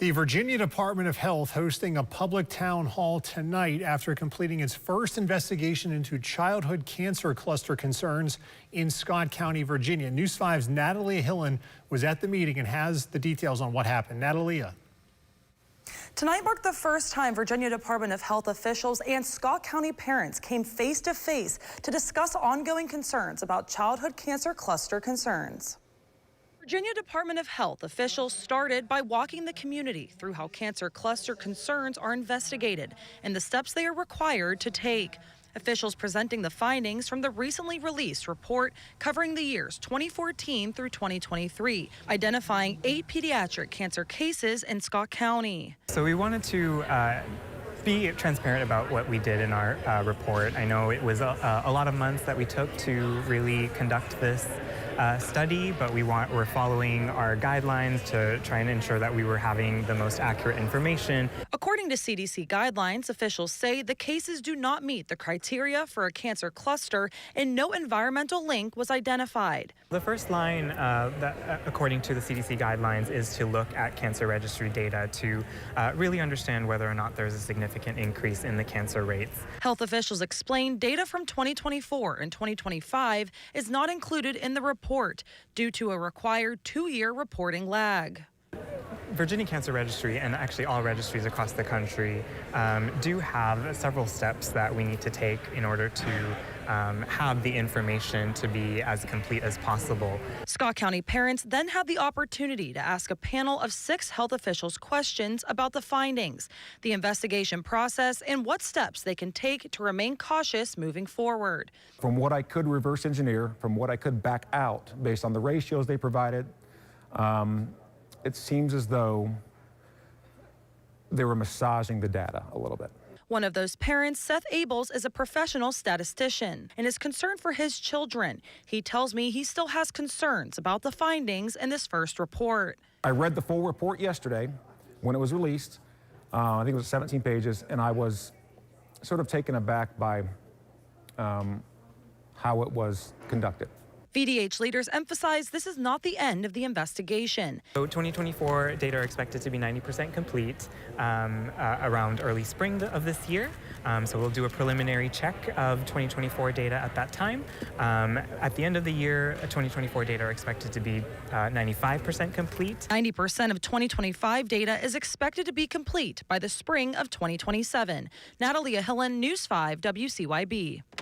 The Virginia Department of Health hosting a public town hall tonight after completing its first investigation into childhood cancer cluster concerns in Scott County, Virginia. News 5's Natalia Hillen was at the meeting and has the details on what happened. Natalia. Tonight marked the first time Virginia Department of Health officials and Scott County parents came face to face to discuss ongoing concerns about childhood cancer cluster concerns. Virginia Department of Health officials started by walking the community through how cancer cluster concerns are investigated and the steps they are required to take. Officials presenting the findings from the recently released report covering the years 2014 through 2023, identifying 8 pediatric cancer cases in Scott County. So we wanted to be transparent about what we did in our report. I know it was a lot of months that we took to really conduct this study, but we're following our guidelines to try and ensure that we were having the most accurate information. According to CDC guidelines, officials say the cases do not meet the criteria for a cancer cluster and no environmental link was identified. The first line, according to the CDC guidelines, is to look at cancer registry data to really understand whether or not there's a significant increase in the cancer rates. Health officials explain data from 2024 and 2025 is not included in the report due to a required 2-year reporting lag. Virginia Cancer Registry, and actually all registries across the country, do have several steps that we need to take in order to have the information to be as complete as possible. Scott County parents then had the opportunity to ask a panel of 6 health officials questions about the findings, the investigation process, and what steps they can take to remain cautious moving forward. From what I could reverse engineer, from what I could back out based on the ratios they provided, it seems as though they were massaging the data a little bit. One of those parents, Seth Abels, is a professional statistician and is concerned for his children. He tells me he still has concerns about the findings in this first report. I read the full report yesterday when it was released. I think it was 17 pages, and I was sort of taken aback by how it was conducted. VDH leaders emphasize this is not the end of the investigation. So 2024 data are expected to be 90% complete around early spring of this year. So we'll do a preliminary check of 2024 data at that time. At the end of the year, 2024 data are expected to be 95% complete. 90% of 2025 data is expected to be complete by the spring of 2027. Natalia Hillen, News 5 WCYB.